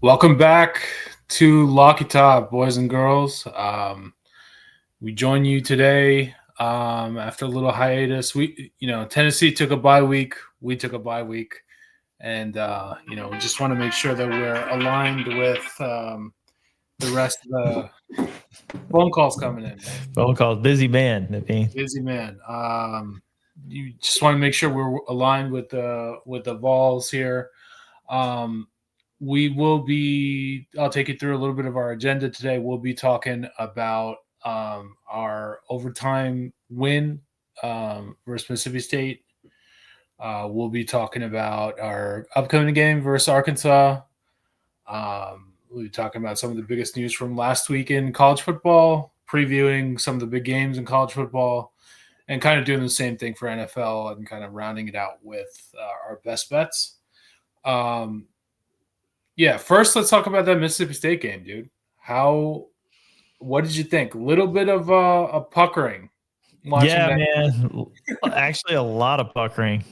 Welcome back to Locky Top, boys and girls. We join you today after a little hiatus. Tennessee took a bye week. We took a bye week, and we just want to make sure that we're aligned with the rest of the phone calls coming in. Phone calls, busy man. Busy man. You just want to make sure we're aligned with the Vols here. I'll take you through a little bit of our agenda today. We'll be talking about our overtime win versus Mississippi State. We'll be talking about our upcoming game versus Arkansas. We'll be talking about some of the biggest news from last week in college football, previewing some of the big games in college football, and kind of doing the same thing for NFL and kind of rounding it out with our best bets. First let's talk about that Mississippi State game, dude. What did you think? A little bit of a puckering. Yeah, man. Actually, a lot of puckering.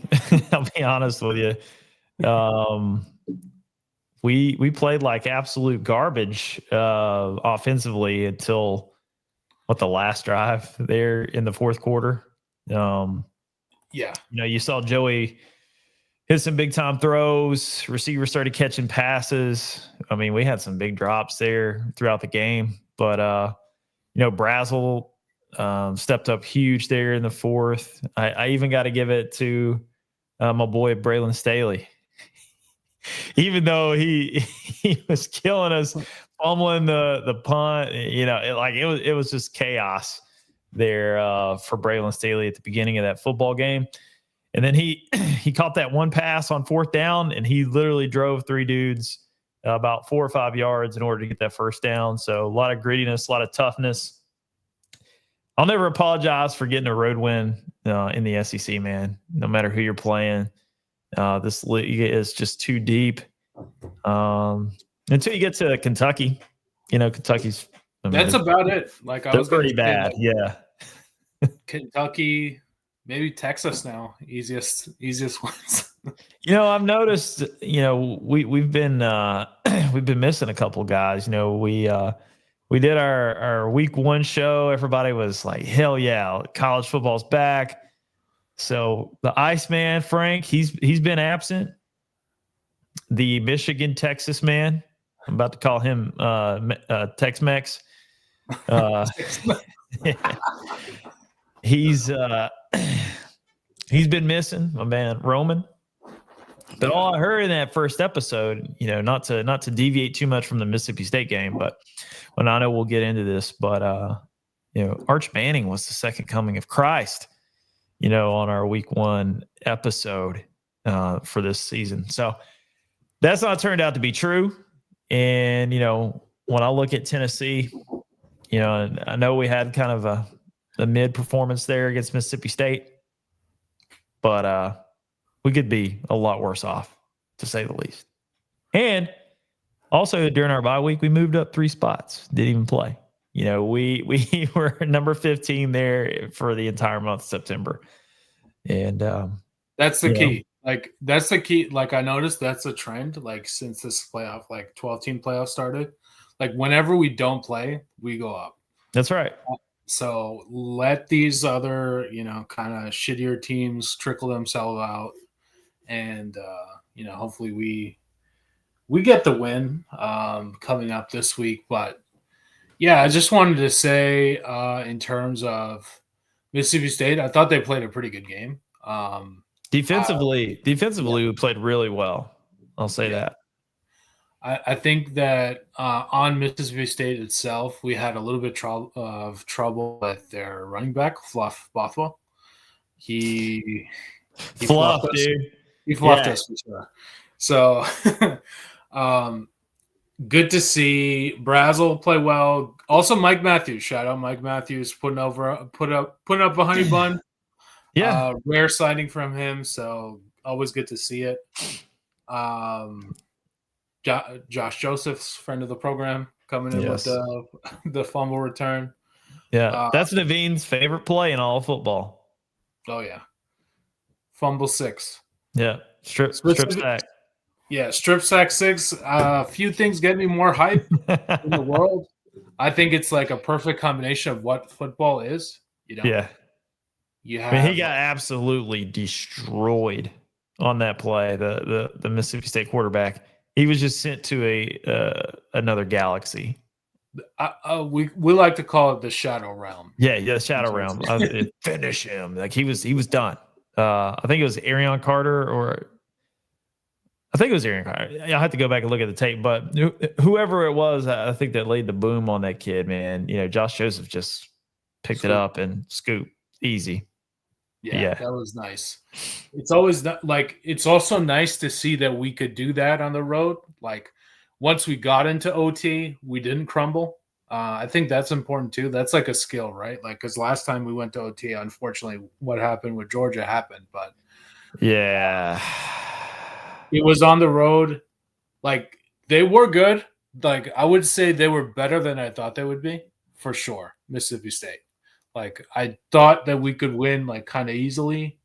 I'll be honest with you. We played like absolute garbage offensively until the last drive there in the fourth quarter. You saw Joey hit some big time throws. Receivers started catching passes. I mean, we had some big drops there throughout the game, but Brazel stepped up huge there in the fourth. I even got to give it to my boy Braylon Staley. Even though he was killing us, fumbling the punt, it was just chaos there for Braylon Staley at the beginning of that football game. And then he caught that one pass on fourth down, and he literally drove three dudes about 4 or 5 yards in order to get that first down. So a lot of grittiness, a lot of toughness. I'll never apologize for getting a road win in the SEC, man. No matter who you're playing, this league is just too deep. Until you get to Kentucky, Kentucky's. That's about it. They're pretty bad, yeah. Kentucky. Maybe Texas now, easiest ones. I've noticed. We've been missing a couple guys. We did our week one show. Everybody was like, "Hell yeah, college football's back." So the Iceman Frank, he's been absent. The Michigan Texas man, I'm about to call him Tex-Mex. He's been missing, my man Roman. But all I heard in that first episode, not to deviate too much from the Mississippi State game, but when I know we'll get into this, but Arch Manning was the second coming of Christ, on our week one episode for this season. So that's not turned out to be true. And when I look at Tennessee, I know we had kind of a mid performance there against Mississippi State, but we could be a lot worse off, to say the least. And also during our bye week, we moved up 3 spots. Didn't even play. We were number 15 there for the entire month of September, and that's the key. That's the key. I noticed that's a trend. Since this playoff, 12-team playoff started, whenever we don't play, we go up. That's right. So let these other, kind of shittier teams trickle themselves out, and hopefully we get the win coming up this week. But yeah, I just wanted to say in terms of Mississippi State, I thought they played a pretty good game. Defensively, we played really well. I'll say that. I think that on Mississippi State itself, we had a little bit of trouble with their running back, Fluff Bothwell. He fluffed, dude. He fluffed us for sure. So good to see Brazel play well. Also, Mike Matthews. Shout out Mike Matthews putting up a honey bun. Yeah, rare sighting from him. So always good to see it. Josh Joseph's friend of the program coming in with the fumble return. Yeah, that's Naveen's favorite play in all of football. Oh yeah, fumble 6. Yeah, strip sack. Yeah, strip sack 6. A few things get me more hype in the world. I think it's like a perfect combination of what football is. Yeah. You I mean, he have got absolutely destroyed on that play. The Mississippi State quarterback. He was just sent to another galaxy. we like to call it the shadow realm. Yeah, Shadow Realm. Finish him. Like he was done. I think it was Arion Carter, or I think it was Arion Carter. I'll have to go back and look at the tape, but whoever it was, I think that laid the boom on that kid, man. Josh Joseph just picked it up and scoop easy. Yeah, that was nice. It's always like, it's also nice to see that we could do that on the road. Like, once we got into OT, we didn't crumble. I think that's important too. That's like a skill, right? Like, because last time we went to OT, unfortunately, what happened with Georgia happened, but yeah, it was on the road. Like, they were good. Like, I would say they were better than I thought they would be, for sure. Mississippi State. Like, I thought that we could win like kind of easily,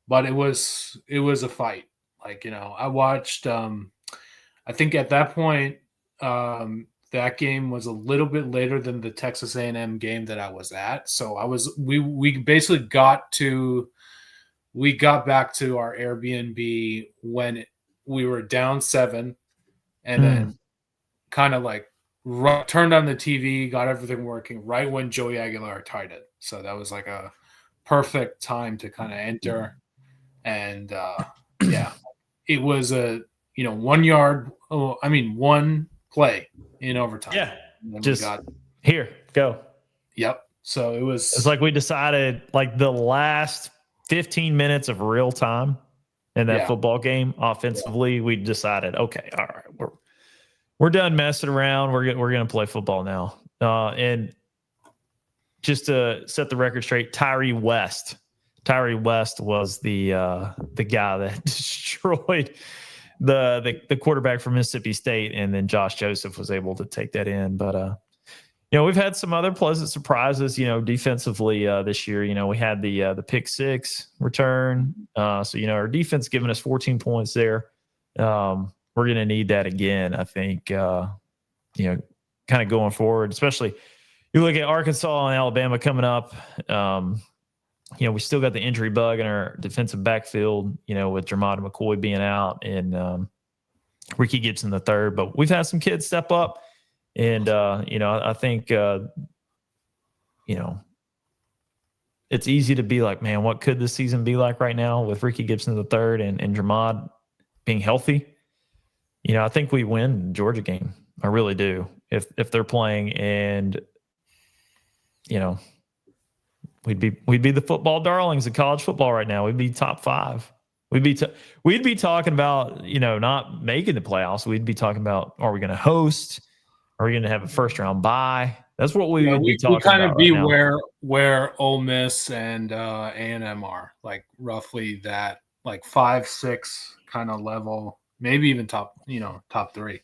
but it was a fight. Like, I watched. I think at that point, that game was a little bit later than the Texas A&M game that I was at. So we basically got back to our Airbnb when we were down 7, and then kind of like turned on the TV, got everything working right when Joey Aguilar tied it. So that was like a perfect time to kind of enter. And yeah, it was a 1 yard. One play in overtime. Yeah, just here, go. Yep. So it's like we decided, like the last 15 minutes of real time in that football game, offensively, we decided, okay, all right, we're done messing around. We're gonna play football now. And just to set the record straight, Tyree West was the guy that destroyed the quarterback from Mississippi State, and then Josh Joseph was able to take that in. But we've had some other pleasant surprises, defensively this year. We had the pick 6 return. So our defense giving us 14 points there. We're going to need that again, I think. Kind of going forward, especially you look at Arkansas and Alabama coming up. We still got the injury bug in our defensive backfield, with Jermod McCoy being out and Ricky Gibson III. But we've had some kids step up, and I think it's easy to be like, man, what could this season be like right now with Ricky Gibson III and Jermod being healthy? I think we win the Georgia game. I really do. If they're playing, and we'd be the football darlings of college football right now. We'd be top 5. We'd be talking about not making the playoffs. We'd be talking about, are we going to host? Are we going to have a first round bye? That's what we would be talking about. We kind of be right where Ole Miss and A&M are, like roughly that, like 5-6 kind of level, maybe even top 3.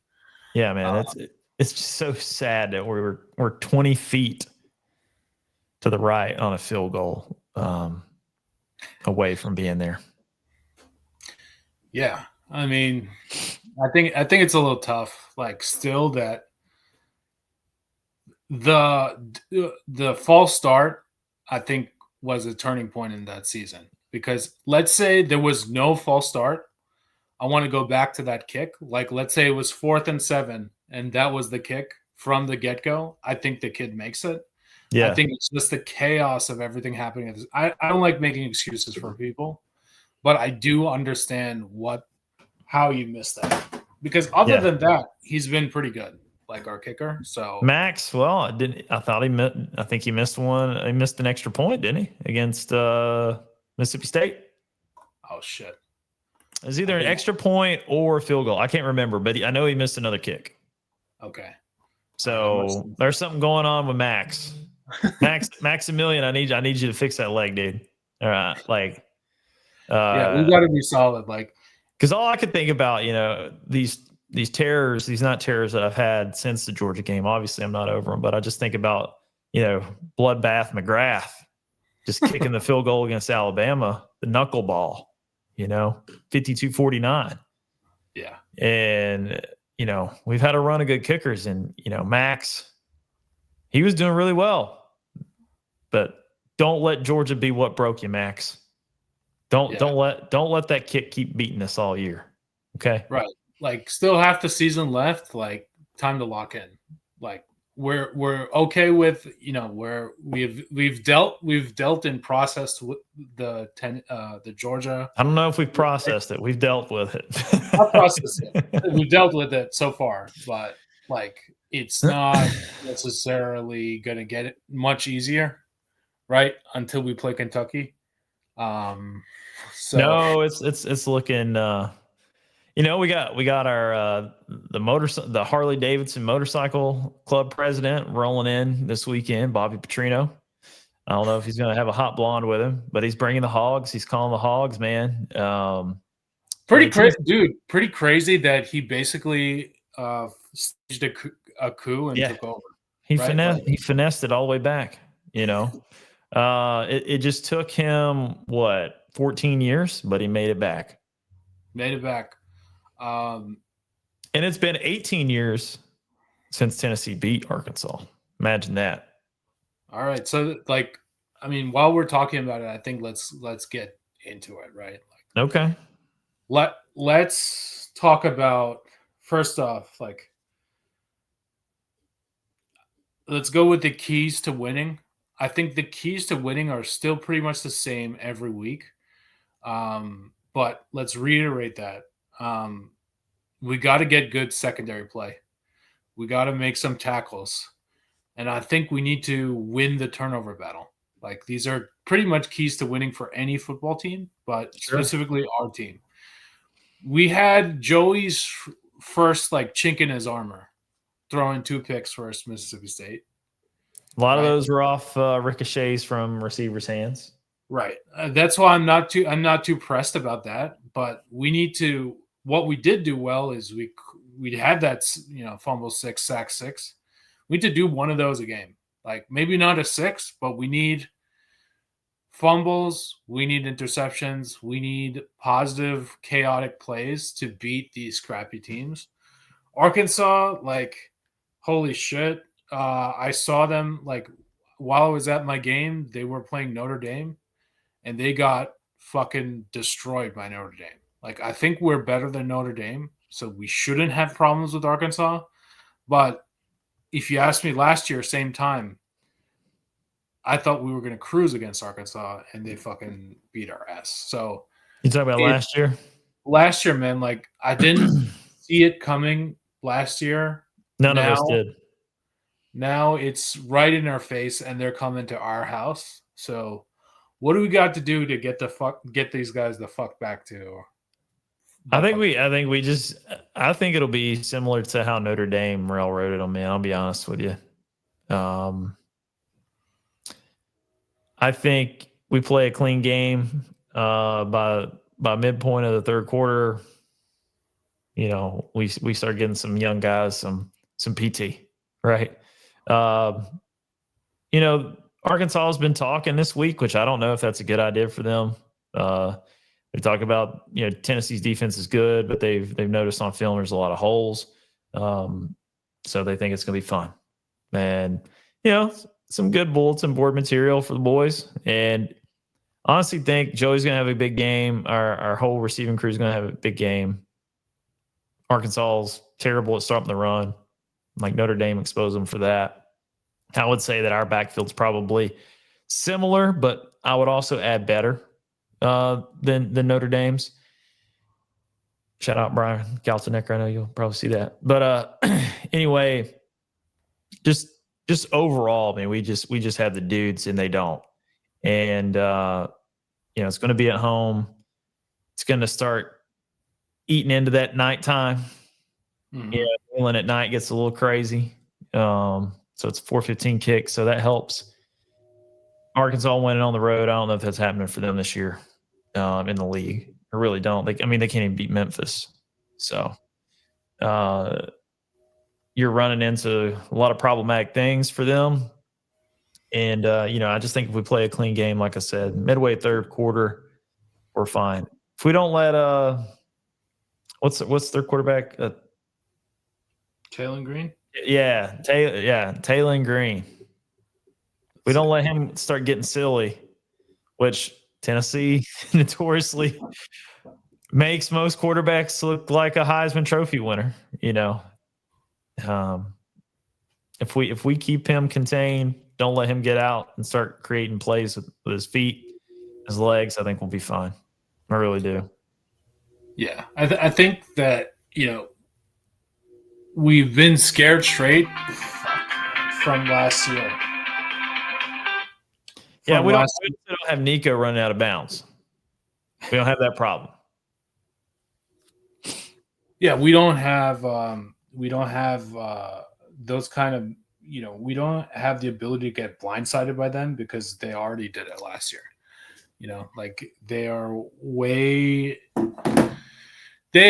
Yeah, man, it's just so sad that we're 20 feet to the right on a field goal away from being there. Yeah, I think it's a little tough. Like, still that the false start, I think, was a turning point in that season, because let's say there was no false start. I want to go back to that kick. Like, let's say it was 4th and 7, and that was the kick from the get-go. I think the kid makes it. Yeah. I think it's just the chaos of everything happening. I don't like making excuses for people, but I do understand how you missed that. Because other than that, he's been pretty good, like our kicker. So Max, well, I think he missed one. He missed an extra point, didn't he, against Mississippi State? Oh shit! It was either an extra point or a field goal. I can't remember, but I know he missed another kick. Okay. So there's something going on with Max. Maximilian, I need you to fix that leg, dude. All right, like, yeah, we got to be solid, like, because all I could think about, these terrors, these not terrors that I've had since the Georgia game. Obviously, I'm not over them, but I just think about, Bloodbath McGrath just kicking the field goal against Alabama, the knuckleball, 52-49. Yeah. And, we've had a run of good kickers, and, Max, he was doing really well. But don't let Georgia be what broke you, Max. Don't Yeah. don't let that kick keep beating us all year. Okay? Right. Like still half the season left, like time to lock in. Like we're okay with, where we've dealt and processed with the Georgia. I don't know if we've processed it. We've dealt with Not processed it. it. We've dealt with it so far, but like it's not necessarily going to get it much easier, right? Until we play Kentucky. So No, it's looking we got our the Harley Davidson Motorcycle Club president rolling in this weekend, Bobby Petrino. I don't know if he's going to have a hot blonde with him, but he's bringing the hogs. He's calling the hogs, man. pretty crazy, dude. Pretty crazy that he basically staged a coup and took over. He Right? he finessed it all the way back. It just took him 14 years, but he made it back. Made it back. And it's been 18 years since Tennessee beat Arkansas. Imagine that. All right. So while we're talking about it, I think let's get into it, right? Okay. Let's talk about, first off, let's go with the keys to winning. I think the keys to winning are still pretty much the same every week. But let's reiterate that. We got to get good secondary play. We got to make some tackles. And I think we need to win the turnover battle. These are pretty much keys to winning for any football team, but specifically our team. We had Joey's first chink in his armor, throwing 2 picks versus Mississippi State. A lot of those were off ricochets from receivers' hands. Right. That's why I'm not too pressed about that. But we need to. What we did do well is we had that fumble 6, sack 6. We need to do one of those a game. Maybe not a 6, but we need fumbles. We need interceptions. We need positive, chaotic plays to beat these crappy teams. Arkansas, holy shit. I saw them while I was at my game. They were playing Notre Dame, and they got fucking destroyed by Notre Dame. I think we're better than Notre Dame, so we shouldn't have problems with Arkansas. But if you asked me last year, same time, I thought we were going to cruise against Arkansas, and they fucking beat our ass. So you talking about last year? Last year, man, I didn't see it coming last year. None of us did. Now it's right in our face, and they're coming to our house. So what do we got to do to get these guys the fuck back to? I think it'll be similar to how Notre Dame railroaded them, man. I'll be honest with you. I think we play a clean game by midpoint of the third quarter. We start getting some young guys some PT, right? Arkansas has been talking this week, which I don't know if that's a good idea for them. They talk about Tennessee's defense is good, but they've noticed on film there's a lot of holes, so they think it's going to be fun, and some good bulletin board material for the boys. And honestly, think Joey's going to have a big game. Our whole receiving crew is going to have a big game. Arkansas's terrible at stopping the run. Notre Dame exposed them for that. I would say that our backfield's probably similar, but I would also add better than Notre Dame's. Shout out Brian Galtonecker. I know you'll probably see that. But anyway, just overall, man, we just have the dudes and they don't. And it's going to be at home. It's going to start eating into that nighttime. Mm-hmm. Yeah, England at night gets a little crazy. So it's 4:15 kick, so that helps. Arkansas winning on the road. I don't know if that's happening for them this year in the league. I really don't. They can't even beat Memphis. So you're running into a lot of problematic things for them. And, I just think if we play a clean game, like I said, midway third quarter, we're fine. If we don't let What's their quarterback? Taylor Green. Taylor Green. We don't let him start getting silly, which Tennessee notoriously makes most quarterbacks look like a Heisman Trophy winner. If we keep him contained, don't let him get out and start creating plays with his feet, his legs, I think we'll be fine. I really do. Yeah, I think that we've been scared straight from last year. Yeah, we don't have Nico running out of bounds. We don't have that problem. Yeah, we don't have those kind of we don't have the ability to get blindsided by them because they already did it last year. Like they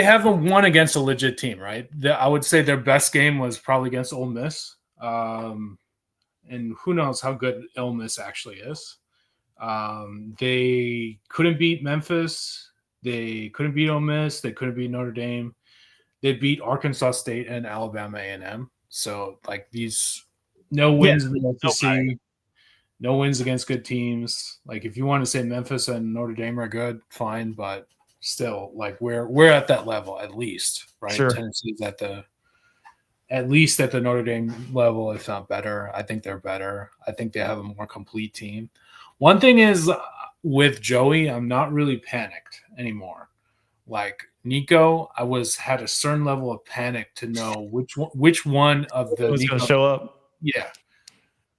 haven't won against a legit team, right? I would say their best game was probably against Ole Miss. And who knows how good Ole Miss actually is. They couldn't beat Memphis. They couldn't beat Ole Miss. They couldn't beat Notre Dame. They beat Arkansas State and Alabama A&M. So, like, these no wins in the SEC, no wins against good teams. Like, if you want to say Memphis and Notre Dame are good, fine, but still, like, we're at that level at least, right? Sure. Tennessee's at least at the Notre Dame level, if not better. I think they're better. I think they have a more complete team. One thing is with Joey, I'm not really panicked anymore. Like Nico, I had a certain level of panic to know which one of the was going to show up. Yeah.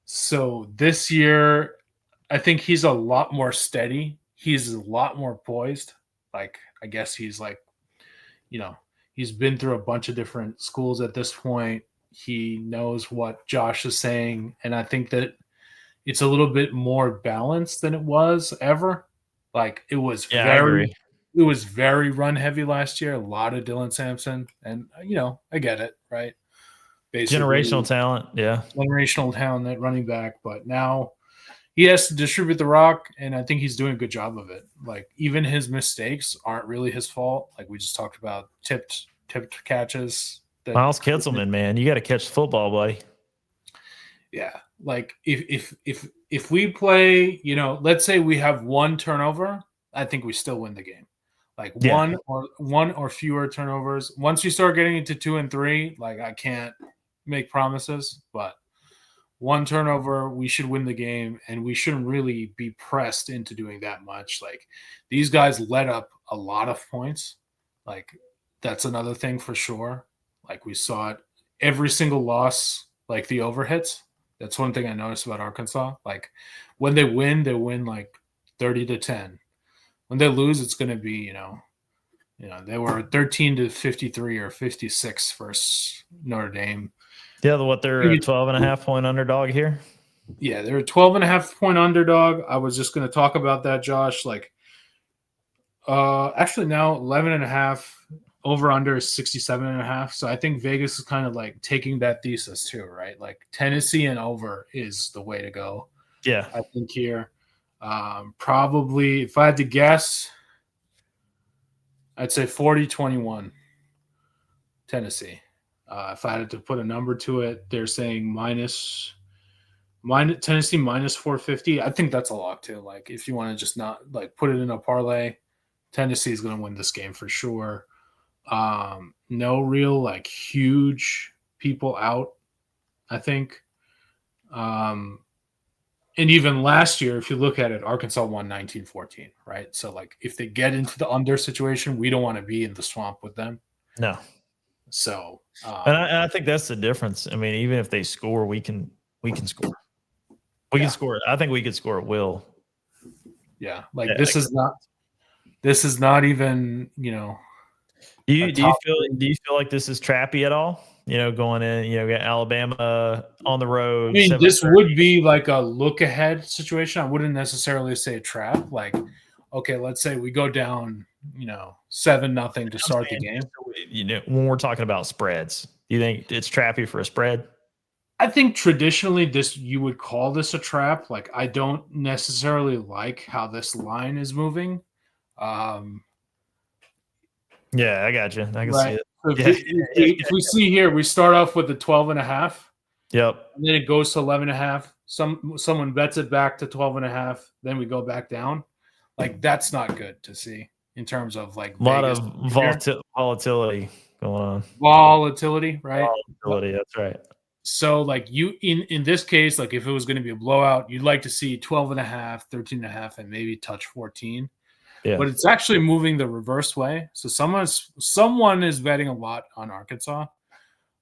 So this year, I think he's a lot more steady. He's a lot more poised. Like, I guess he's like, he's been through a bunch of different schools at this point. He knows what Josh is saying. And I think that it's a little bit more balanced than it was ever. Like it was very run heavy last year. A lot of Dylan Sampson. And, I get it, right? Basically, generational talent. Yeah. Generational talent at running back. But now he has to distribute the rock, and I think he's doing a good job of it. Like even his mistakes aren't really his fault. Like we just talked about tipped catches. Miles Kitzelman, man, you got to catch the football, buddy. Yeah, like if we play, let's say we have one turnover, I think we still win the game. Like one or fewer turnovers. Once you start getting into 2 and 3, like I can't make promises, but one turnover, we should win the game, and we shouldn't really be pressed into doing that much. Like these guys let up a lot of points. Like that's another thing for sure. Like we saw it every single loss, like the overhits. That's one thing I noticed about Arkansas. Like when they win like 30-10. When they lose, it's going to be, they were 13-53 or 56 versus Notre Dame. Yeah, they're a 12.5 point underdog here. Yeah, they're a 12.5 point underdog. I was just going to talk about that, Josh. Like, actually now 11.5 over under is 67.5. So I think Vegas is kind of like taking that thesis too, right? Like Tennessee and over is the way to go. Yeah, I think here, probably if I had to guess, I'd say 40-21 Tennessee. If I had to put a number to it, they're saying minus Tennessee minus 450. I think that's a lock too. Like if you want to just not like put it in a parlay, Tennessee is going to win this game for sure. No real like huge people out, I think. And even last year, if you look at it, Arkansas won 19-14, right? So like if they get into the under situation, we don't want to be in the swamp with them. No. So and I think that's the difference. I mean, even if they score, we can score. We can score. I think we could score at will. Yeah, like this is not even, Do you feel like this is trappy at all? Going in, get Alabama on the road. I mean, this would be like a look ahead situation. I wouldn't necessarily say a trap. Like, okay, let's say we go down, 7-0 to start the game. When we're talking about spreads, do you think it's trappy for a spread? I think traditionally you would call this a trap. Like, I don't necessarily like how this line is moving. Yeah, I got you. I can see Right. it. So Yeah. if we see here, we start off with the 12.5, Yep. and then it goes to 11.5. Someone bets it back to 12.5. Then we go back down. Like, that's not good to see in terms of like A lot Vegas of volatility going on. volatility, right? Volatility, that's right. So like you in this case, like if it was going to be a blowout, you'd like to see 12.5, 13.5, and maybe touch 14. Yeah. But it's actually moving the reverse way. So someone is betting a lot on Arkansas.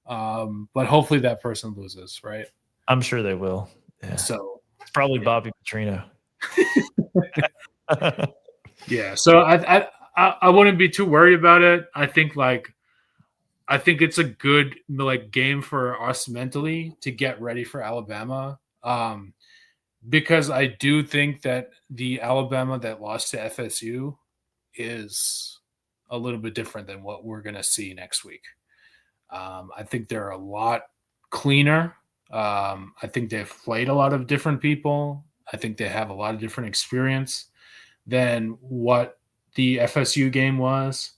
But hopefully that person loses, right? I'm sure they will. Yeah. So It's probably yeah. Bobby Petrino. Yeah. So I wouldn't be too worried about it. I think it's a good like game for us mentally to get ready for Alabama. Because I do think that the Alabama that lost to FSU is a little bit different than what we're going to see next week. I think they're a lot cleaner. I think they've played a lot of different people. I think they have a lot of different experience than what the FSU game was.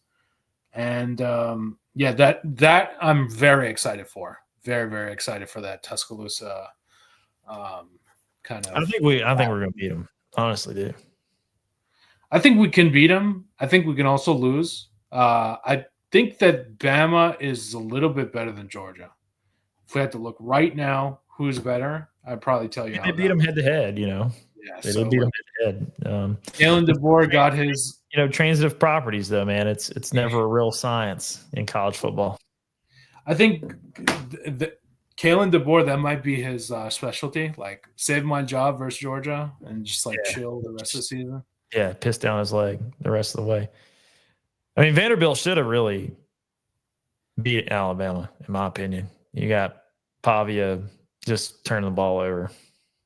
And yeah, that I'm very excited for. Very, very excited for that Tuscaloosa kind of. I think we're gonna beat them. Honestly, dude. I think we can beat them. I think we can also lose. I think that Bama is a little bit better than Georgia. If we had to look right now, who's better? I'd probably tell you. They beat them head to head. Yeah, They so did beat them head to head. Kalen DeBoer got his. Transitive properties though, man. It's never a real science in college football. I think Kalen DeBoer, that might be his specialty. Like save my job versus Georgia and just like chill the rest of the season. Yeah, piss down his leg the rest of the way. I mean, Vanderbilt should have really beat Alabama, in my opinion. You got Pavia just turning the ball over.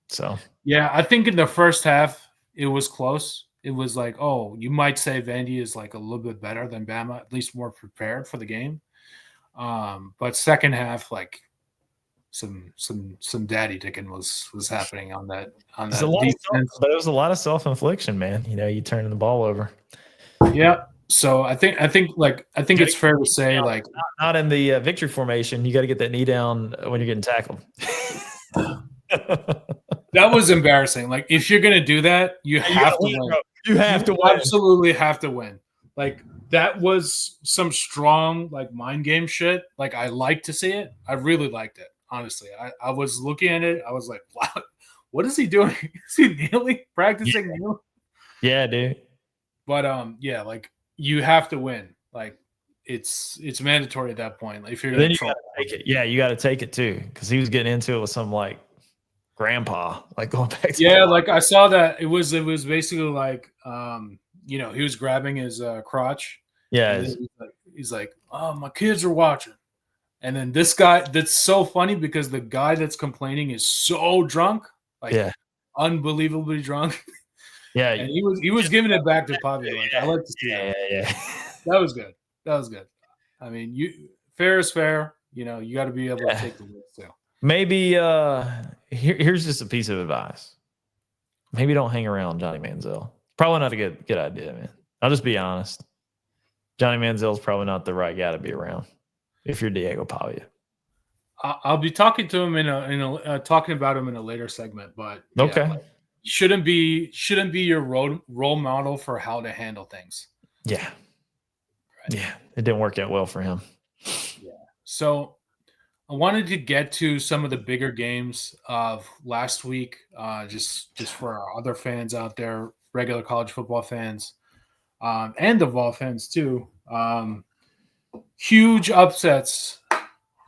So yeah, I think in the first half it was close. It was like, oh, you might say Vandy is like a little bit better than Bama, at least more prepared for the game. But second half, like some daddy dicking was happening on that defense. But it was a lot of self-infliction, man. You turning the ball over. Yeah. So I think it's fair to say like not in the victory formation. You got to get that knee down when you're getting tackled. That was embarrassing. Like if you're gonna do that, you have to win. You have to absolutely have to win. Like that was some strong like mind game shit. Like I like to see it. I really liked it. Honestly, I was looking at it. I was like, wow, what is he doing? Is he kneeling? Practicing kneeling? Yeah, dude. But yeah, like you have to win. Like it's mandatory at that point. Like, if you're gonna you gotta take it. Yeah, you got to take it too, because he was getting into it with some like grandpa, like going back to like I saw that it was basically like he was grabbing his crotch. Yeah, he's like, oh, my kids are watching. And then this guy, that's so funny because the guy that's complaining is so drunk, like unbelievably drunk. Yeah, and he was giving it back to Pavia. Like I like to see that. Yeah. That was good. I mean, fair is fair. You got to be able to take the risk too. Maybe here's just a piece of advice. Maybe don't hang around Johnny Manziel. Probably not a good idea, man. I'll just be honest. Johnny Manziel is probably not the right guy to be around if you're Diego Pavia. I'll be talking to him talking about him in a later segment, but okay, shouldn't be your role model for how to handle things. Yeah, yeah, it didn't work out well for him. Yeah, so I wanted to get to some of the bigger games of last week, just for our other fans out there, regular college football fans, and the Vol fans too. Huge upsets.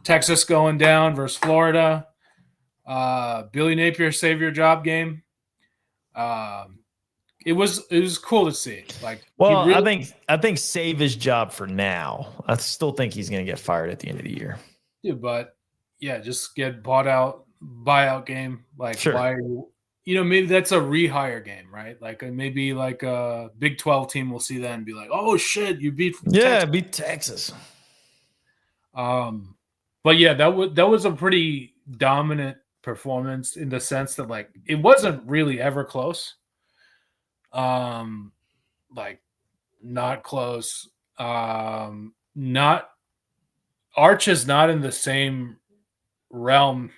Texas going down versus Florida. Billy Napier save your job game. It was cool to see. Like, well, I think save his job for now. I still think he's going to get fired at the end of the year. Dude, but yeah, just get buyout game. Like, sure. Maybe that's a rehire game, right? Like maybe like a Big 12 team will see that and be like, oh shit, you beat Texas. Beat Texas. But yeah, that was a pretty dominant performance in the sense that like it wasn't really ever close. Like not close. Not Arch is not in the same realm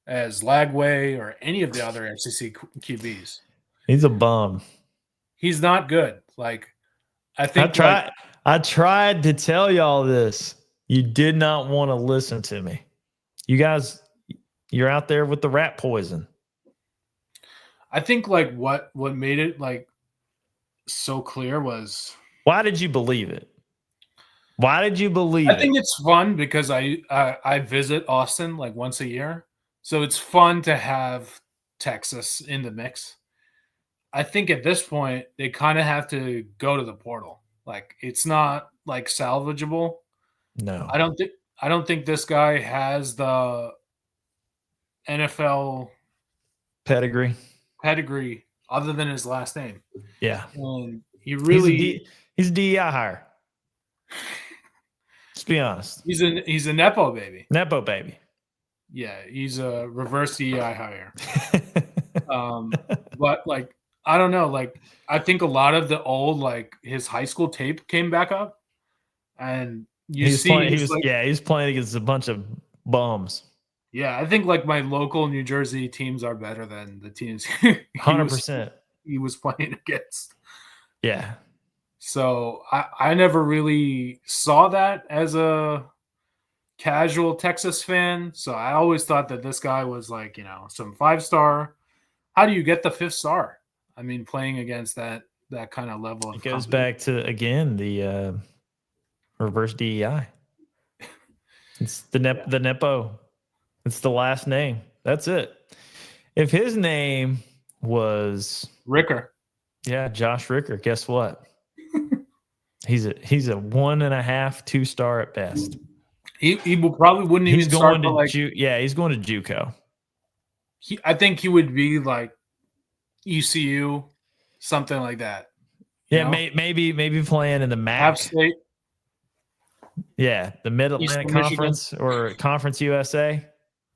as Lagway or any of the other FCC QBs. He's a bum. He's not good. Like, I I think tried to tell y'all this. You did not want to listen to me. You guys, you're out there with the rat poison. I think like what made it like so clear was, why did you believe it? Why did you believe I think it's fun because I visit Austin like once a year, so it's fun to have Texas in the mix. I think at this point they kind of have to go to the portal. Like, it's not like salvageable. No. I don't think this guy has the NFL Pedigree. other than his last name. Yeah. And he really he's a DEI hire. Let's be honest. he's a Nepo baby. Nepo baby. Yeah, he's a reverse DEI hire. But like, I don't know. Like, I think a lot of the old, like, his high school tape came back up, and he was playing against a bunch of bums. Yeah, I think like my local New Jersey teams are better than the teams 100%. He was playing against. Yeah. So I never really saw that as a casual Texas fan. So I always thought that this guy was like, some 5-star. How do you get the 5th star? I mean, playing against that kind of level of it goes back to, again, the reverse DEI. It's the Nepo. It's the last name. That's it. If his name was Ricker. Yeah, Josh Ricker, guess what? He's a 1.5, 2-star at best. He will probably wouldn't even start to like. He's going to JUCO. I think he would be like ECU, something like that. Yeah, maybe playing in the MAC. App State. Yeah, the Mid-Atlantic Conference or Conference USA.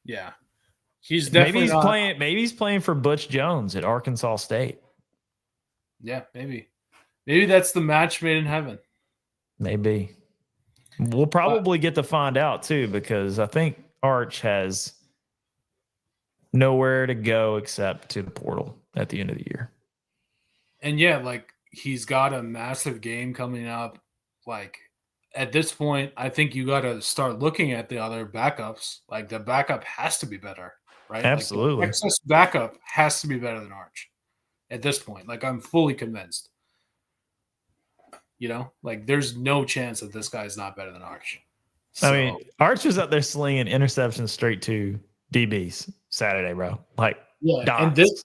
Yeah, he's definitely Maybe he's playing for Butch Jones at Arkansas State. Yeah, maybe that's the match made in heaven. Maybe. We'll probably get to find out too, because I think Arch has nowhere to go except to the portal at the end of the year. And yeah, like, he's got a massive game coming up. Like, at this point, I think you got to start looking at the other backups. Like, the backup has to be better, right? Absolutely. Like, the Texas backup has to be better than Arch at this point. Like, I'm fully convinced. Like, there's no chance that this guy's not better than Arch. So, I mean, Arch was up there slinging interceptions straight to DBs Saturday, bro. Like, yeah, dots. and this,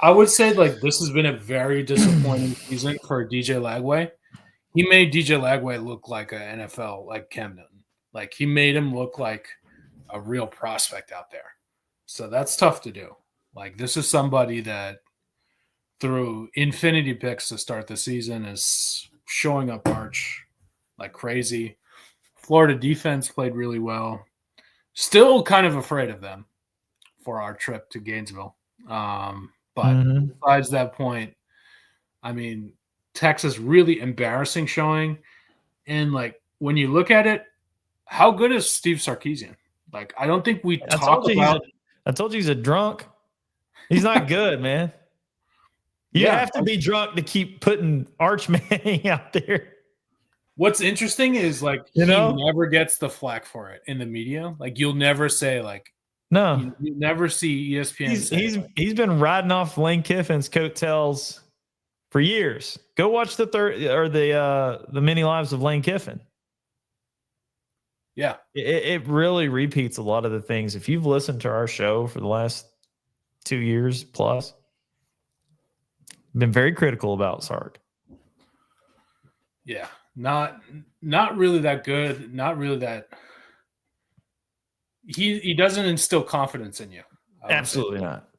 I would say, like, this has been a very disappointing season for DJ Lagway. He made DJ Lagway look like an NFL, like Cam Newton. Like, he made him look like a real prospect out there. So that's tough to do. Like, this is somebody that threw infinity picks to start the season is showing up Arch like crazy. Florida defense played really well. Still kind of afraid of them for our trip to Gainesville. But besides that point, I mean, Texas really embarrassing showing. And like, when you look at it, how good is Steve Sarkisian? Like, I don't think we talk about. I told you he's a drunk. He's not good, man. You have to be drunk to keep putting Arch Manning out there. What's interesting is, like, he never gets the flack for it in the media. Like, you'll never say, like, no, you never see ESPN. He's been riding off Lane Kiffin's coattails for years. Go watch the many lives of Lane Kiffin. Yeah, it really repeats a lot of the things. If you've listened to our show for the last 2 years plus, been very critical about Sark. Yeah, not really that good. Not really that. He doesn't instill confidence in you. Absolutely not.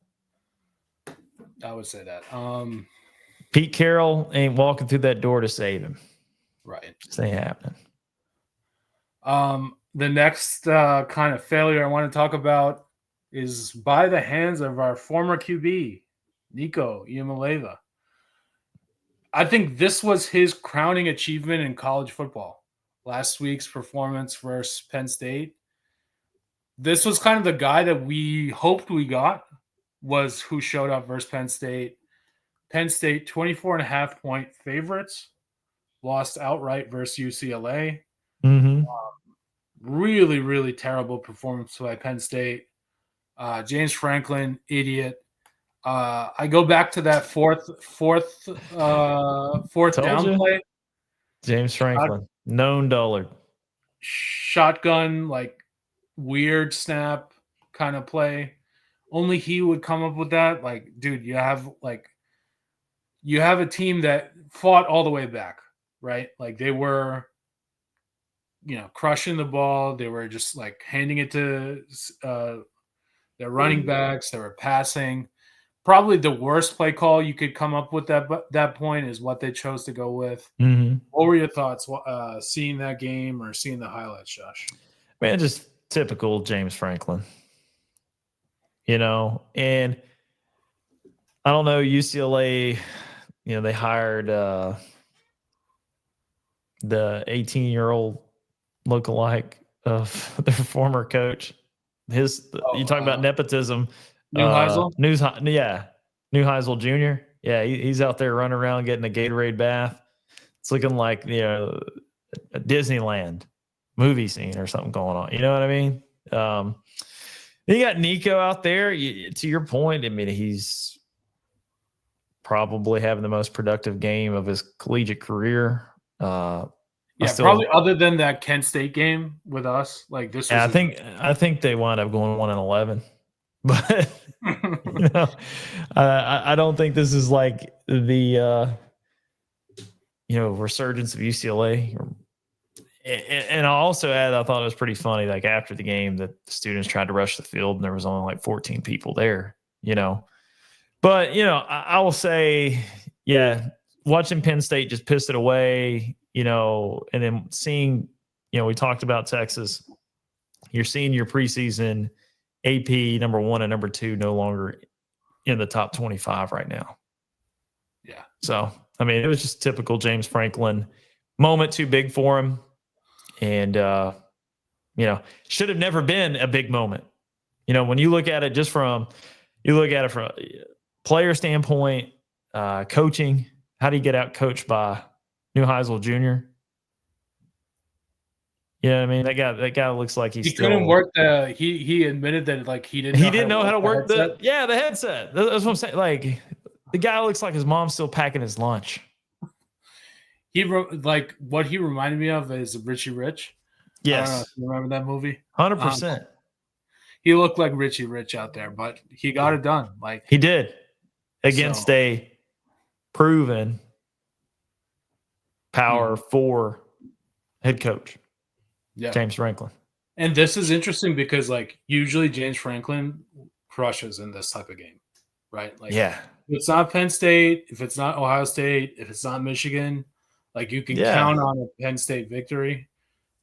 I would say that. Pete Carroll ain't walking through that door to save him. Right. This ain't happening. The next kind of failure I want to talk about is by the hands of our former QB, Nico Iamaleava. I think this was his crowning achievement in college football. Last week's performance versus Penn State. This was kind of the guy that we hoped we got, was who showed up versus Penn State. Penn State 24.5-point favorites, lost outright versus UCLA. Mm-hmm. Really, really terrible performance by Penn State. James Franklin, idiot. I go back to that fourth Told down you. play. James Franklin, known dullard. Shotgun, like weird snap kind of play. Only he would come up with that. Like, dude, you have a team that fought all the way back, right? Like they were, crushing the ball. They were just like handing it to their running backs. They were passing. Probably the worst play call you could come up with that point is what they chose to go with. Mm-hmm. What were your thoughts seeing that game or seeing the highlights, Josh? Man, just typical James Franklin. And I don't know, UCLA, they hired the 18-year-old lookalike of their former coach. You talk about nepotism. Neuheisel? Neuheisel Jr. Yeah, he's out there running around getting a Gatorade bath. It's looking like a Disneyland movie scene or something going on. You know what I mean? You got Nico out there. To your point, I mean, he's probably having the most productive game of his collegiate career. Probably other than that Kent State game with us. Like this. Yeah, I think they wound up going 1-11, but I don't think this is like the resurgence of UCLA. And I also I thought it was pretty funny. Like after the game, that the students tried to rush the field, and there was only like 14 people there. But I will say, yeah, watching Penn State just pissed it away. And then seeing, we talked about Texas. You're seeing your preseason AP number 1 and number 2 no longer in the top 25 right now. Yeah. So, I mean, it was just typical James Franklin moment, too big for him. And, should have never been a big moment. When you look at it from a player standpoint, coaching, how do you get out coached by Neuheisel Jr.? You know what I mean? That guy looks like he couldn't work he admitted that like he didn't know how to work the headset. That's what I'm saying. Like the guy looks like his mom's still packing his lunch. What he reminded me of is Richie Rich. Yes. I don't know if you remember that movie? 100%. He looked like Richie Rich out there, but he got it done. Like he did against a proven Power 4 head coach. Yeah. James Franklin. And this is interesting because like usually James Franklin crushes in this type of game, right? Like if it's not Penn State, if it's not Ohio State, if it's not Michigan, like you can count on a Penn State victory,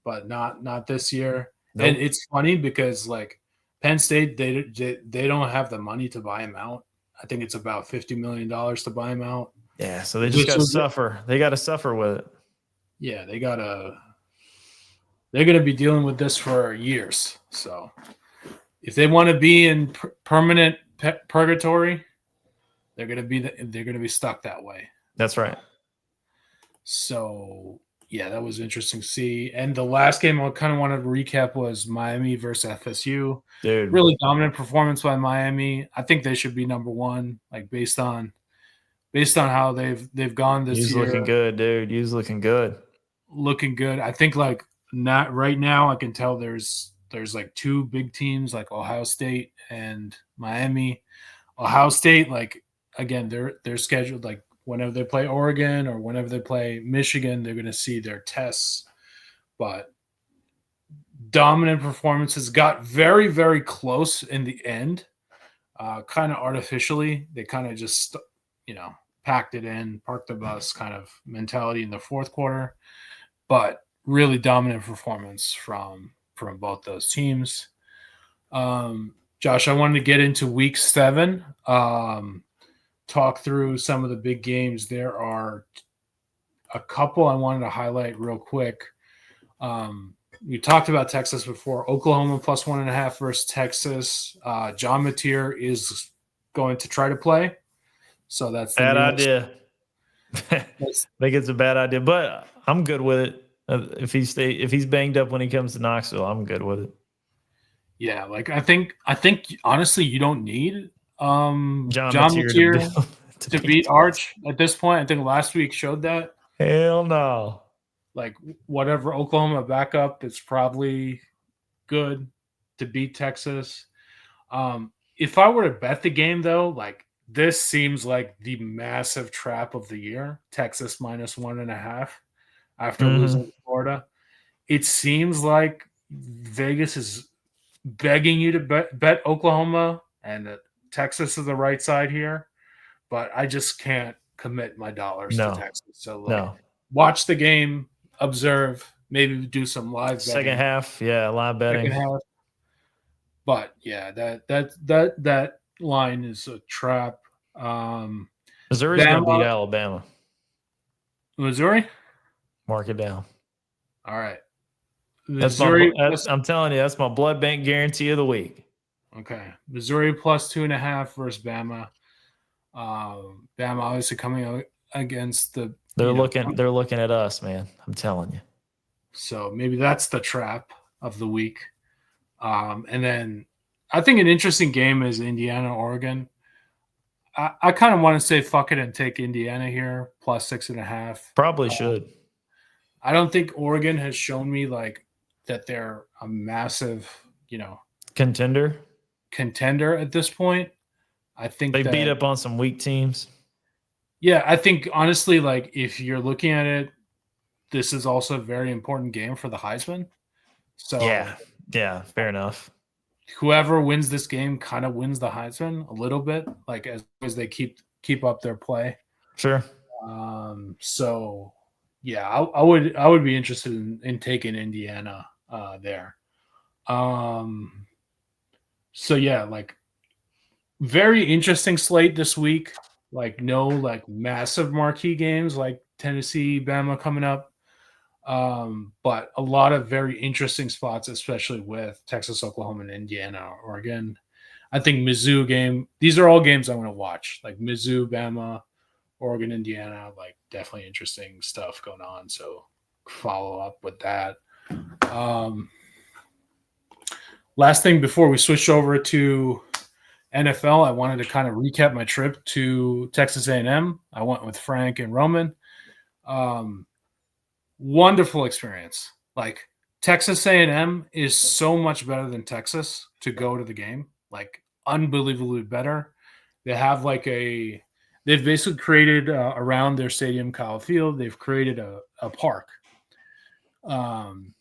but not this year. Nope. And it's funny because like Penn State, they don't have the money to buy him out. I think it's about $50 million to buy him out. Yeah, so they just got to suffer. They got to suffer with it. Yeah, they're going to be dealing with this for years. So if they want to be in permanent purgatory, they're going to be stuck that way. That's right. So yeah, that was interesting to see. And the last game I kind of wanted to recap was Miami versus FSU. Dude, really dominant performance by Miami. I think they should be number 1, like based on how they've gone this year. He's looking good, dude. He's looking good. Looking good. I think like not right now. I can tell there's like 2 big teams like Ohio State and Miami. Ohio State, like again, they're scheduled like whenever they play Oregon or whenever they play Michigan, they're going to see their tests. But dominant performances, got very, very close in the end, kind of artificially. They kind of just, packed it in, parked the bus kind of mentality in the fourth quarter. But really dominant performance from both those teams. Josh, I wanted to get into week 7. talk through some of the big games, there are a couple I wanted to highlight real quick. We talked about Texas before. Oklahoma plus 1.5 versus Texas. John Mateer is going to try to play. So that's the Bad news. idea. I think it's a bad idea, but I'm good with it. If he's banged up when he comes to Knoxville, I'm good with it. Yeah, like I think honestly you don't need John Mateer to beat Texas. Arch at this point. I think last week showed that. Hell no. Like whatever Oklahoma backup, it's probably good to beat Texas. If I were to bet the game though, like this seems like the massive trap of the year. Texas minus 1.5 after losing to Florida. It seems like Vegas is begging you to bet Oklahoma and that Texas is the right side here, but I just can't commit my dollars to Texas. So watch the game, observe, maybe do some live betting. Second half, yeah, live betting. Second half. But yeah, that line is a trap. Missouri's going to beat Alabama. Missouri? Mark it down. All right. Missouri. I'm telling you, that's my blood bank guarantee of the week. Okay. Missouri plus 2.5 versus Bama. Bama obviously coming out against the. They're looking at us, man. I'm telling you. So maybe that's the trap of the week. And then I think an interesting game is Indiana, Oregon. I kind of want to say fuck it and take Indiana here plus 6.5. Probably should. I don't think Oregon has shown me like that they're a massive, contender at this point. I think they beat up on some weak teams. Yeah, I think honestly, like if you're looking at it, this is also a very important game for the Heisman. So yeah, fair enough. Whoever wins this game kind of wins the Heisman a little bit, like as long as they keep up their play. Sure. So yeah, I would be interested in taking Indiana there. So yeah, like very interesting slate this week. Like no like massive marquee games like Tennessee, Bama coming up. But a lot of very interesting spots, especially with Texas, Oklahoma, and Indiana, Oregon. I think Mizzou game. These are all games I want to watch. Like Mizzou, Bama, Oregon, Indiana. Like definitely interesting stuff going on. So follow up with that. Last thing before we switch over to NFL, I wanted to kind of recap my trip to Texas A&M. I went with Frank and Roman. Wonderful experience. Like Texas A&M is so much better than Texas to go to the game. Like unbelievably better. They have they've basically created around their stadium, Kyle Field. They've created a park,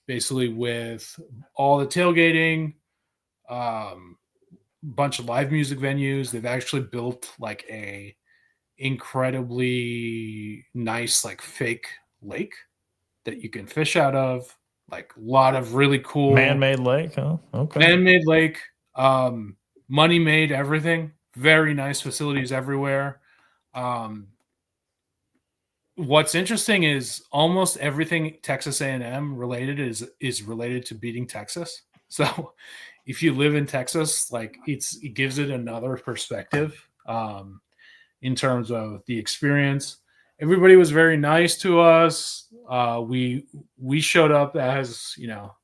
basically with all the tailgating, bunch of live music venues. They've actually built like a incredibly nice like fake lake that you can fish out of, like a lot of really cool man-made lake. Oh, okay. Man-made lake, money made everything. Very nice facilities everywhere. What's interesting is almost everything Texas A&M related is related to beating Texas. So if you live in Texas, like it gives it another perspective in terms of the experience. Everybody was very nice to us. We showed up as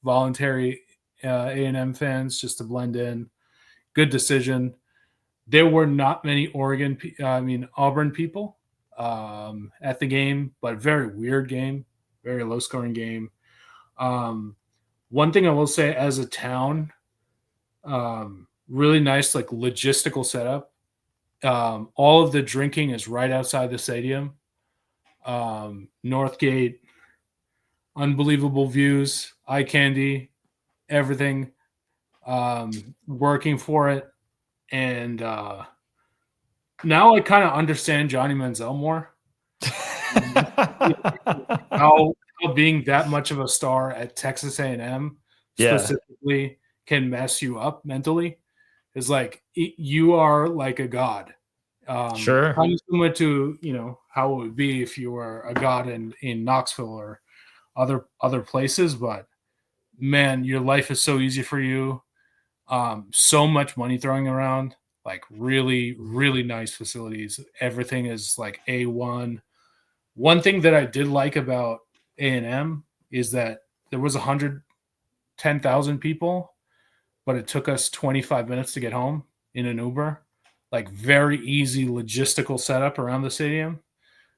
voluntary A&M fans just to blend in. Good decision. There were not many Auburn people at the game, but very weird game, very low scoring game. One thing I will say, as a town, really nice like logistical setup. All of the drinking is right outside the stadium. Northgate, unbelievable views, eye candy, everything, working for it. And now I kind of understand Johnny Manziel more. how being that much of a star at Texas A&M specifically can mess you up mentally. Is like you are like a god Sure. Kind of similar to how it would be if you were a god in Knoxville or other places. But man, your life is so easy for you. So much money throwing around, like really, really nice facilities. Everything is like A1. One thing that I did like about A&M is that there was 110,000 people, but it took us 25 minutes to get home in an Uber. Like very easy logistical setup around the stadium.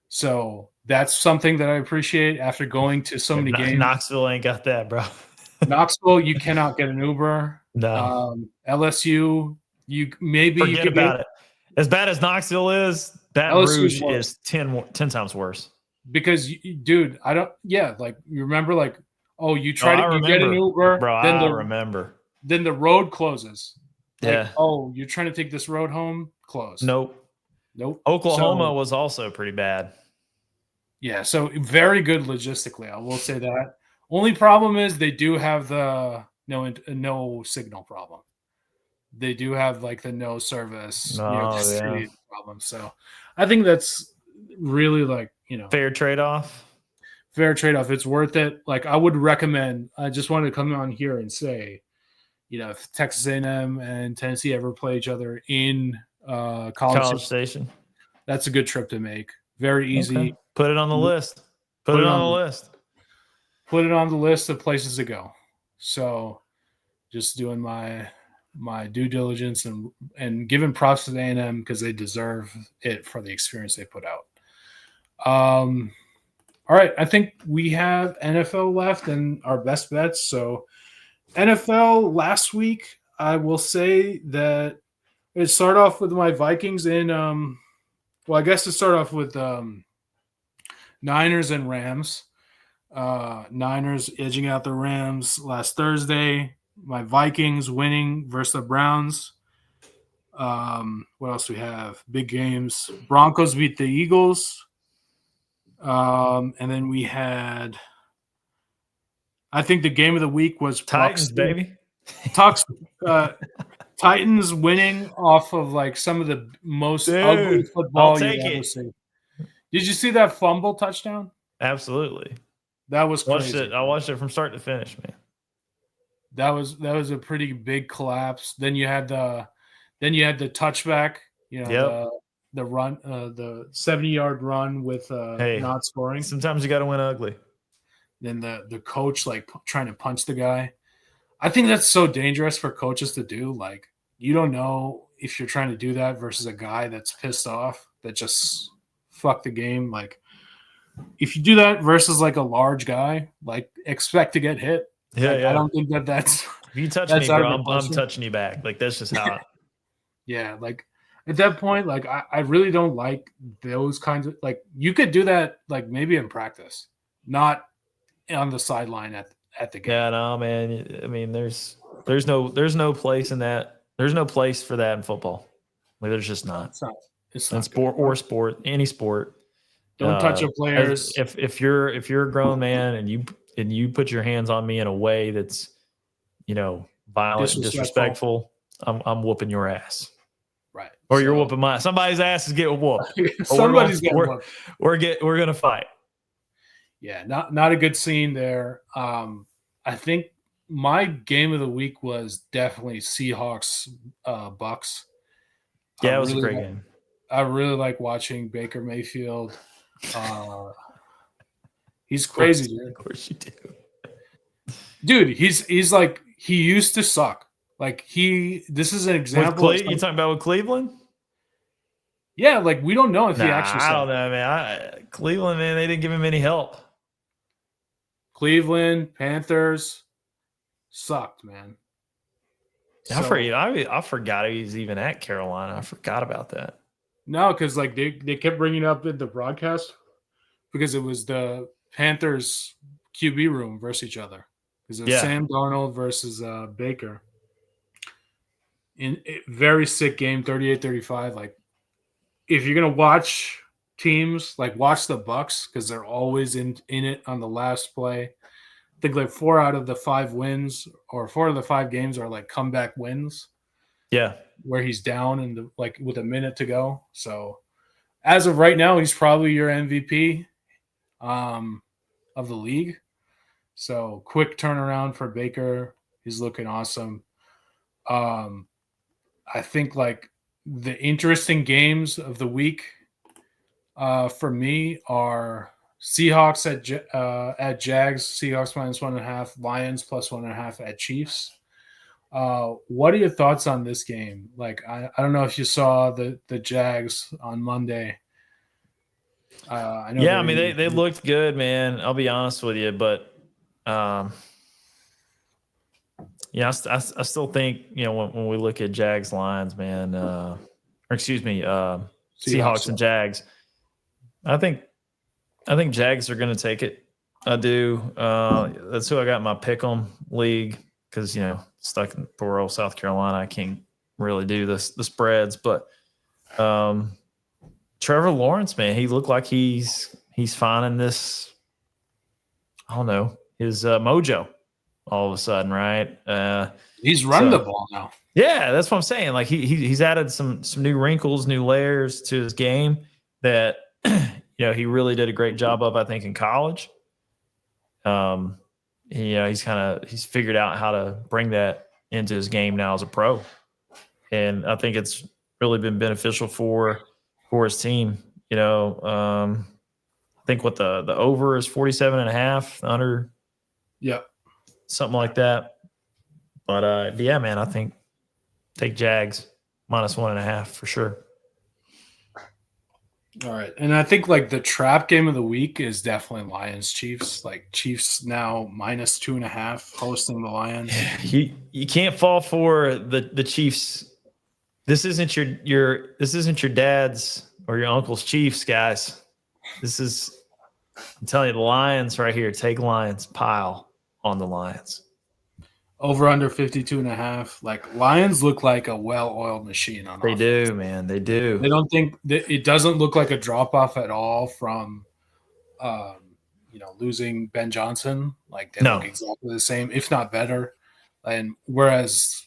So that's something that I appreciate after going to so many games. Knoxville ain't got that, bro. Knoxville, you cannot get an Uber. No. LSU, you Forget could about it. As bad as Knoxville is, Baton LSU Rouge is 10 times worse. Because, dude, I don't. Yeah, like you remember, like you try I to get an Uber, bro. then I remember. Then the road closes. Like, Yeah. you're trying to take this road home, closed. Nope. Nope. Oklahoma was also pretty bad. Yeah, so very good logistically. I will say that. Only problem is they do have the no signal problem. They do have like the no service New York City problem. So I think that's really like fair trade-off. Fair trade-off. It's worth it. Like I would recommend. I just wanted to come on here and say, if Texas A&M and Tennessee ever play each other in College Station, that's a good trip to make. Very easy. Okay. Put it on the list. Put it on the list. Put it on the list of places to go. So, just doing my due diligence and giving props to the A&M because they deserve it for the experience they put out. All right, I think we have NFL left and our best bets. So, NFL last week, I will say that it started off with my Vikings in I guess to start off with Niners and Rams. Niners edging out the Rams last Thursday. My Vikings winning versus the Browns. What else do we have? Big games. Broncos beat the Eagles. And then we had, I think the game of the week was Titans, baby. Titans winning off of like some of the most ugly football you've ever seen. Did you see that fumble touchdown? Absolutely. That was crazy. I watched it from start to finish, man. That was a pretty big collapse. Then you had the touchback, the run, the 70-yard run with not scoring. Sometimes you got to win ugly. Then the coach like trying to punch the guy. I think that's so dangerous for coaches to do. Like you don't know if you're trying to do that versus a guy that's pissed off that just fucked the game. Like if you do that versus like a large guy, like expect to get hit. Yeah, I don't think that's. If you touch me, bro, I'm touching you back. Like that's just how. Yeah, like at that point, like I really don't like those kinds of like you could do that like maybe in practice, not on the sideline at the game. Yeah, no, man. I mean, there's no place in that. There's no place for that in football. Like there's just not. It's not sport, any sport. Don't touch your players. If you're a grown man and you put your hands on me in a way that's violent and disrespectful, I'm whooping your ass. Right. Or you're whooping mine. Somebody's ass is getting whooped. Somebody's getting whooped. We're gonna fight. Yeah, not a good scene there. I think my game of the week was definitely Seahawks Bucks. Yeah, it was a great game. I really like watching Baker Mayfield. He's crazy, dude. Of course you do. Dude, he's like he used to suck. Like this is an example. You talking about with Cleveland? Yeah, like we don't know if he actually sucked. I don't know, man. Cleveland, man, they didn't give him any help. Cleveland, Panthers sucked, man. I forgot he was even at Carolina. I forgot about that. No, because like they kept bringing it up in the broadcast because it was the Panthers QB room versus each other. Because it was Sam Darnold versus Baker. In a very sick game, 38-35. Like, if you're gonna watch teams, like watch the Bucks because they're always in it on the last play. I think like 4 out of the 5 wins or 4 of the 5 games are like comeback wins. Yeah. where he's down and with a minute to go. So as of right now, he's probably your MVP of the league. So quick turnaround for Baker. He's looking awesome. I think like the interesting games of the week for me are Seahawks at Jags, Seahawks -1.5, Lions +1.5 at Chiefs. What are your thoughts on this game? Like, I don't know if you saw the Jags on Monday. I know Yeah, I mean they looked good, man. I'll be honest with you, but yeah, I still think when we look at Jags Lions, man, or excuse me, Seahawks and Jags, I think Jags are going to take it. I do. That's who I got in my pick'em league because stuck in poor old South Carolina, I can't really do the spreads, but Trevor Lawrence, man, he looked like he's finding this. I don't know, his mojo all of a sudden, right? He's running the ball now. Yeah, that's what I'm saying. Like he's added some new wrinkles, new layers to his game that he really did a great job of, I think, in college. He's figured out how to bring that into his game now as a pro, and I think it's really been beneficial for his team. I think what the over is 47.5, under, yeah, something like that. But yeah, man, I think take Jags -1.5 for sure. All right. And I think like the trap game of the week is definitely Lions Chiefs. Like Chiefs now -2.5 hosting the Lions. You can't fall for the Chiefs. This isn't your dad's or your uncle's Chiefs, guys. I'm telling you, the Lions right here. Take Lions, pile on the Lions. Over under 52.5. Like Lions look like a well-oiled machine on offense. They do, man. They do. They don't think it doesn't look like a drop-off at all from losing Ben Johnson. Like they look exactly the same, if not better. And whereas,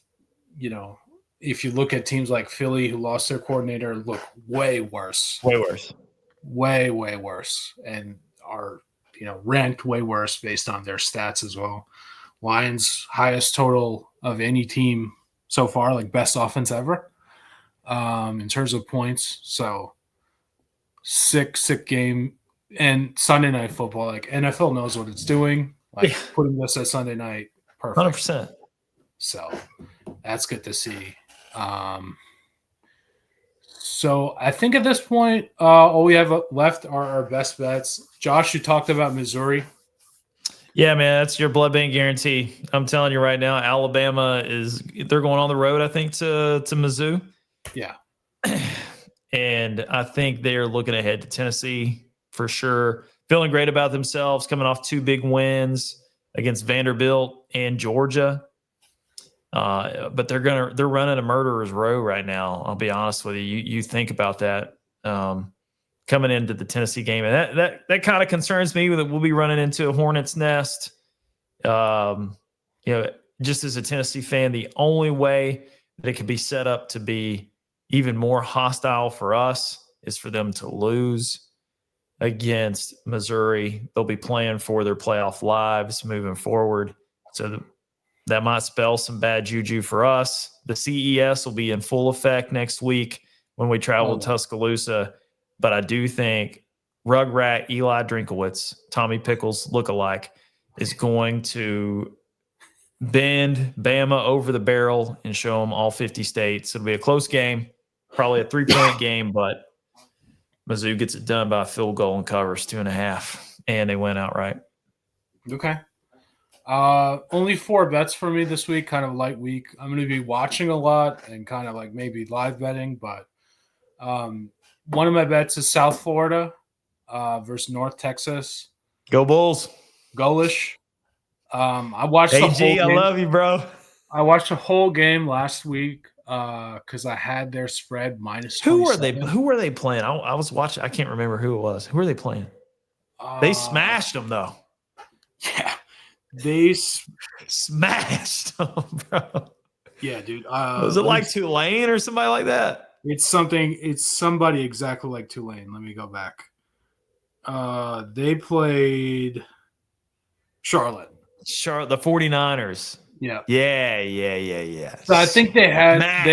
if you look at teams like Philly who lost their coordinator, look way worse. Way worse. Way, way worse. And are, ranked way worse based on their stats as well. Lions highest total of any team so far, like best offense ever in terms of points. So sick game. And Sunday Night Football, like NFL knows what it's doing. Like putting this at Sunday night, perfect. 100%. So that's good to see. So I think at this point, all we have left are our best bets. Josh, you talked about Missouri. Yeah, man, that's your blood bank guarantee. I'm telling you right now, Alabama they're going on the road, I think, to Mizzou. Yeah. And I think they're looking ahead to Tennessee for sure. Feeling great about themselves, coming off 2 big wins against Vanderbilt and Georgia. But they're running a murderer's row right now. I'll be honest with you. You think about that coming into the Tennessee game, and that kind of concerns me that we'll be running into a hornet's nest. Just as a Tennessee fan, the only way that it could be set up to be even more hostile for us is for them to lose against Missouri. They'll be playing for their playoff lives moving forward. So that might spell some bad juju for us. The CES will be in full effect next week when we travel to Tuscaloosa. But I do think Rugrat Eli Drinkowitz, Tommy Pickles lookalike, is going to bend Bama over the barrel and show them all 50 states. It'll be a close game, probably a 3-point game, but Mizzou gets it done by a field goal and covers 2.5, and they win outright. Okay. Only 4 bets for me this week, kind of a light week. I'm going to be watching a lot and kind of like maybe live betting, but one of my bets is South Florida versus North Texas. Go Bulls. Goalish. I watched the whole game. I love you, bro. I watched the whole game last week because I had their spread -27. Who were they playing? I was watching. I can't remember who it was. Who were they playing? They smashed them, though. Yeah. They smashed them, bro. Yeah, dude. Was it like Tulane or somebody like that? It's somebody exactly like Tulane. Let me go back. They played Charlotte. The 49ers. Yeah. Yeah. So I think Smash.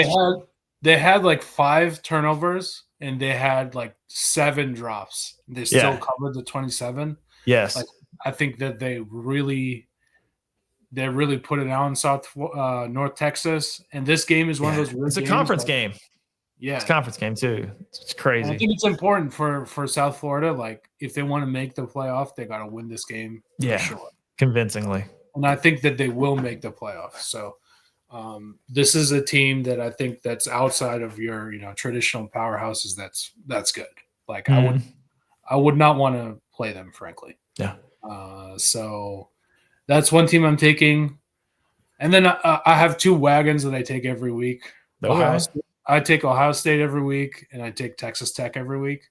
they had like 5 turnovers and they had like 7 drops. They still covered the 27. Yes. Like I think that they really put it out in North Texas. And this game is one of those weird It's a games conference game. Yeah. It's a conference game too. It's crazy. And I think it's important for South Florida. Like if they want to make the playoff, they got to win this game for sure. Convincingly. And I think that they will make the playoffs. So this is a team that I think that's outside of your traditional powerhouses. That's good. Like I would not want to play them, frankly. Yeah. So that's one team I'm taking, and then I have 2 wagons that I take every week. I take Ohio State every week, and I take Texas Tech every week.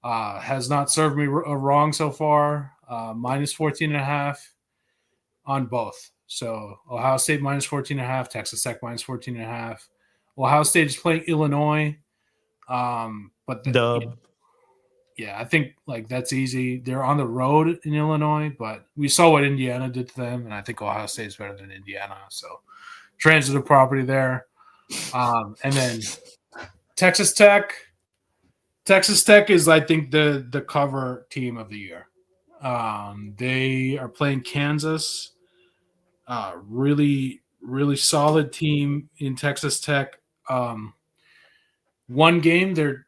Has not served me wrong so far. Minus 14.5 on both. So Ohio State minus 14.5, Texas Tech minus 14.5. Ohio State is playing Illinois. But Dub. I think like that's easy. They're on the road in Illinois, but we saw what Indiana did to them, and I think Ohio State is better than Indiana. So transitive property there. And then Texas Tech. Texas Tech is, I think, the cover team of the year. They are playing Kansas. Really, really solid team in Texas Tech. One game, they're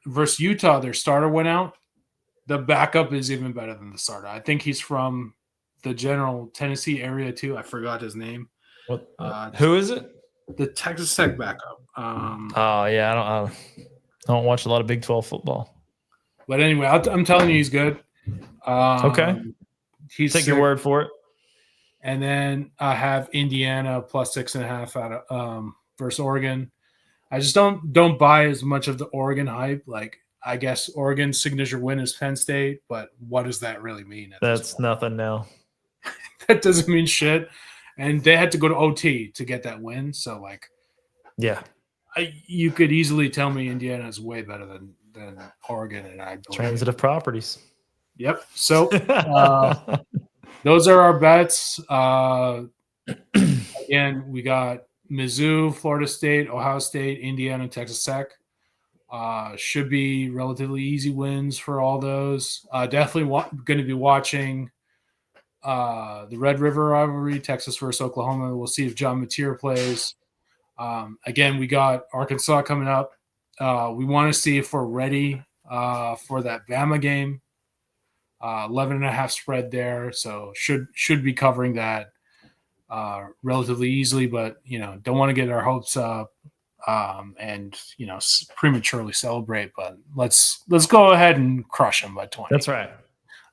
versus Utah. Their starter went out. The backup is even better than the starter. I think he's from the general Tennessee area too. I forgot his name. Who is it? The Texas Tech backup. I don't watch a lot of Big 12 football. But anyway, I'm telling you, he's good. Okay. Take your word for it. And then I have Indiana plus 6.5 out of versus Oregon. I just don't buy as much of the Oregon hype. Like, I guess Oregon's signature win is Penn State, but what does that really mean? That's nothing now. That doesn't mean shit. And they had to go to OT to get that win. So, like, you could easily tell me Indiana is way better than Oregon, and I believe transitive properties. Yep. So those are our bets. Again, we got Mizzou, Florida State, Ohio State, Indiana, and Texas Tech. Should be relatively easy wins for all those. Definitely going to be watching the Red River rivalry, Texas versus Oklahoma. We'll see if John Mateer plays. Again, we got Arkansas coming up. We want to see if we're ready for that Bama game. 11.5 spread there, so should be covering that relatively easily. But don't want to get our hopes up and prematurely celebrate. But let's go ahead and crush them by 20. That's right.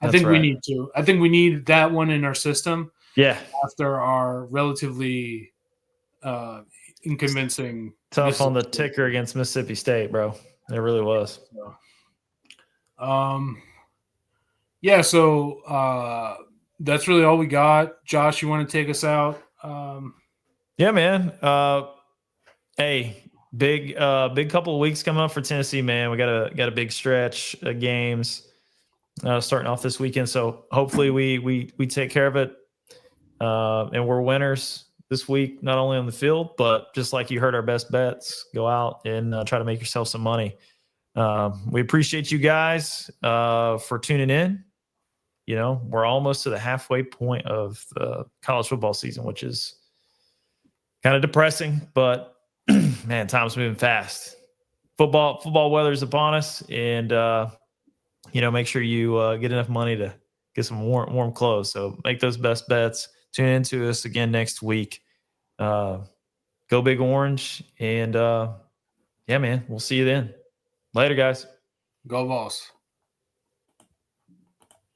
I think we need to. I think we need that one in our system. Yeah. After our relatively inconvincing tough on the ticker against Mississippi State, bro. It really was. So that's really all we got. Josh, you want to take us out? Yeah, man. Hey, big couple of weeks coming up for Tennessee, man. We got a big stretch of games starting off this weekend. So hopefully we take care of it. And we're winners this week, not only on the field, but just like you heard our best bets, go out and try to make yourself some money. We appreciate you guys for tuning in. We're almost to the halfway point of the college football season, which is kind of depressing, but man, time's moving fast. Football weather's upon us, and make sure you get enough money to get some warm clothes. So make those best bets. Tune into us again next week. Go Big Orange, and yeah, man, we'll see you then. Later, guys. Go Vols.